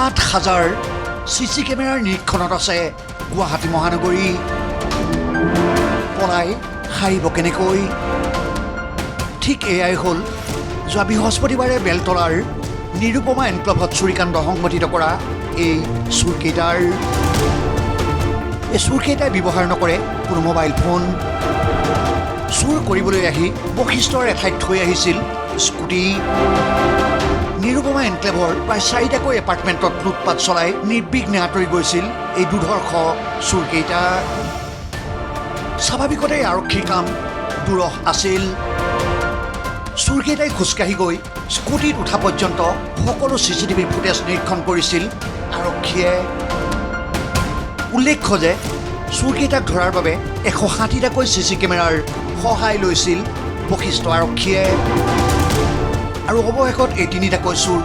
7,000 CC কেমেৰাৰ নিৰীক্ষণত আছে গুৱাহাটী মহানগৰী। পলাই সাৰিব কেনেকৈ? ঠিক এয়াই হ'ল যোৱা বৃহস্পতিবাৰে বেলতলাৰ নিৰুপমা এনক্লভত চুৰিকাণ্ড সংঘটিত কৰা এই চোৰকেইটাৰ। এই চোৰকেইটাই ব্যৱহাৰ নকৰে কোনো মোবাইল ফোন। চুৰ কৰিবলৈ আহি বশিষ্ঠৰ এঠাইত থৈ আহিছিল স্কুটি। নিৰুপমা এনক্লেভৰ প্ৰায় 4টাকৈ এপাৰ্টমেণ্টত লুটপাট চলাই নিৰ্বিঘ্নে আঁতৰি গৈছিল এই দুৰ্ধৰ্ষ চোৰকেইটা। স্বাভাৱিকতে আৰক্ষীৰ কাম দুৰহ আছিল। চোৰকেইটাই খোজকাঢ়ি গৈ স্কুটিত উঠা পৰ্যন্ত সকলো CCTV ফুটেজ নিৰীক্ষণ কৰিছিল আৰক্ষীয়ে। উল্লেখ্য যে চোৰকেইটাক ধৰাৰ বাবে 160টাকৈ CC কেমেৰাৰ সহায় লৈছিল বশিষ্ঠ আৰক্ষীয়ে। আৰু অৱশেষত এই 3টাকৈ চোৰ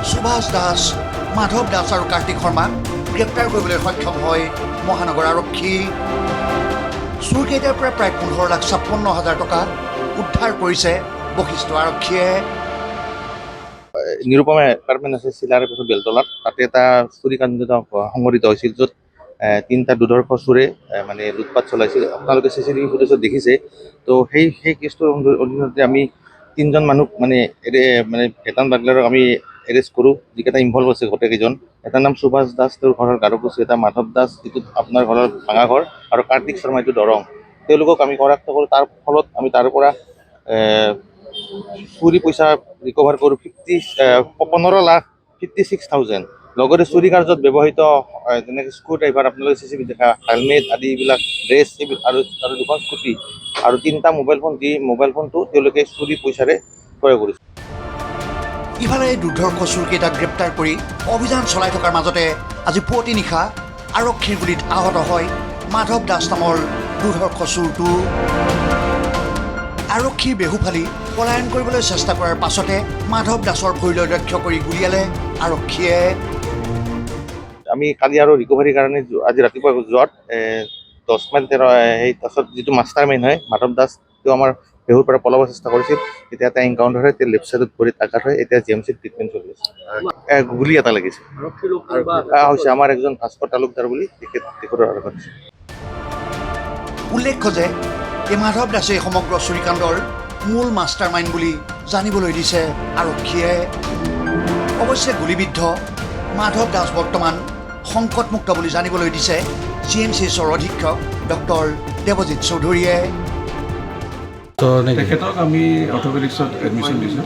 সুভাষ দাস, মাধৱ দাস আৰু কাৰ্তিক শৰ্মাক গ্ৰেপ্তাৰ কৰিবলৈ সক্ষম হয় মহানগৰ আৰক্ষী। চোৰকেইটাৰ পৰা প্ৰায় 15,56,000 টকা উদ্ধাৰ কৰিছে বশিষ্ঠ আৰক্ষীয়ে। নিৰুপমা এপাৰ্টমেণ্ট আছে চিলাৰ পিছত বেলতলাত, তাতে এটা চুৰিকাণ্ড সংঘটিত হৈছিল য'ত 3টা দুৰ্ধৰ্ষ চোৰে মানে লুটপাট চলাইছিল। আপোনালোকে CCTV ফুটেজত দেখিছে। তো সেই কেছটোৰ অধীনতে আমি 3জন মানুহ মানে ভেটান বাগলাৰক আমি এৰেষ্ট কৰোঁ, যিকেইটা ইনভল্ভ আছে গোটেইকেইজন। এটাৰ নাম সুভাষ দাস, তেওঁৰ ঘৰৰ গাৰোকুচি, এটা মাধৱ দাস, যিটো আপোনাৰ ঘৰৰ ভাঙাঘৰ, আৰু কাৰ্তিক শৰ্মা, এইটো দৰং। তেওঁলোকক আমি কৰায়ত্ব কৰোঁ। তাৰ ফলত আমি তাৰ পৰা চুৰি পইচা ৰিকভাৰ কৰোঁ 15,56,000। লগতে চুৰি কাৰ্যত ব্যৱহৃত যেনেকৈ স্ক্ৰু ড্ৰাইভাৰ, আপোনালোকে CCTV দেখা, হেলমেট আদি এইবিলাক, ড্ৰেছ আৰু 2খন স্কুটি আৰু 3টা মোবাইল ফোন, যি মোবাইল ফোনটো তেওঁলোকে চুৰি পইচাৰে ক্ৰয় কৰিছে। ইফালে দুৰ্ধৰ্ষ চোৰকেইটাক গ্ৰেপ্তাৰ কৰি অভিযান চলাই থকাৰ মাজতে আজি পুৱতি নিশা আৰক্ষীৰ গুলীত আহত হয় মাধৱ দাস নামৰ দুৰ্ধৰ্ষ চোৰটো। আৰক্ষীৰ বেহুফালি পলায়ন কৰিবলৈ চেষ্টা কৰাৰ পাছতে মাধৱ দাসৰ ভৰিলৈ লক্ষ্য কৰি গুলীয়ালে আৰক্ষীয়ে। আমি কালি আৰু ৰিকভাৰীৰ কাৰণে আজি ৰাতিপুৱা যোৱাত 10 মাইল সেই তাৰপিছত যিটো মাষ্টাৰ মেইন হয় মাধৱ দাস, তেওঁ আমাৰ বেহুৰ পৰা পলাব চেষ্টা কৰিছিল। এতিয়া এটা এনকাউণ্টাৰ হয়, তেওঁ লেফ্ট চাইডত ভৰিত আঘাত হয়। এতিয়া GMCত ট্ৰিটমেণ্ট চলি আছে। গুলী এটা লাগিছে হৈছে আমাৰ একজন ভাস্কৰ তালুকদাৰ বুলি তেখেতৰ আঘাত। উল্লেখ্য যে এই মাধৱ দাসে সমগ্ৰ চুৰিকাণ্ডৰ মূল মাষ্টাৰ মাইণ্ড বুলি জানিবলৈ দিছে আৰক্ষীয়ে। অৱশ্যে গুলীবিদ্ধ মাধৱ দাস বৰ্তমান সংকটমুক্ত বুলি জানিবলৈ দিছে GMCHৰ অধীক্ষক ডক্টৰ দেৱজিৎ চৌধুৰীয়ে। তেখেতক আমি অৰ্থপেডিক্সত এডমিশ্যন দিছোঁ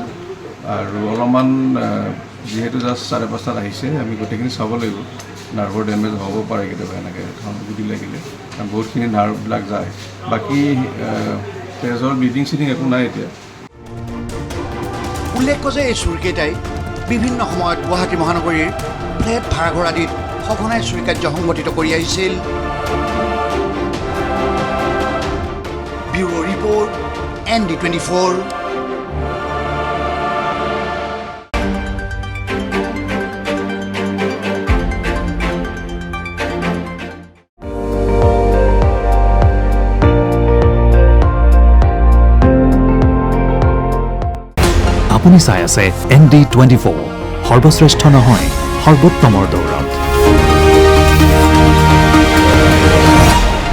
আৰু অলপমান যিহেতু জাষ্ট 5:30 আহিছে, আমি গোটেইখিনি চাব লাগিব। নাৰ্ভৰ ডেমেজ হ'ব পাৰে কেতিয়াবা এনেকৈ গুটি লাগিলে, কাৰণ বহুতখিনি নাৰ্ভবিলাক যায়। বাকী তেজৰ ব্লিডিং চিডিং একো নাই এতিয়া। উল্লেখ্য যে এই চোৰকেইটাই বিভিন্ন সময়ত গুৱাহাটী মহানগৰীৰ ফ্লেট ভাড়াঘৰ আদিত সঘনাই চুৰি কাৰ্য সংঘটিত কৰি আহিছিল। Bureau report, ND24। আপুনি চাই আছে ND24, সৰ্বশ্ৰেষ্ঠ নহয় সৰ্বোত্তমৰ দৌৰত।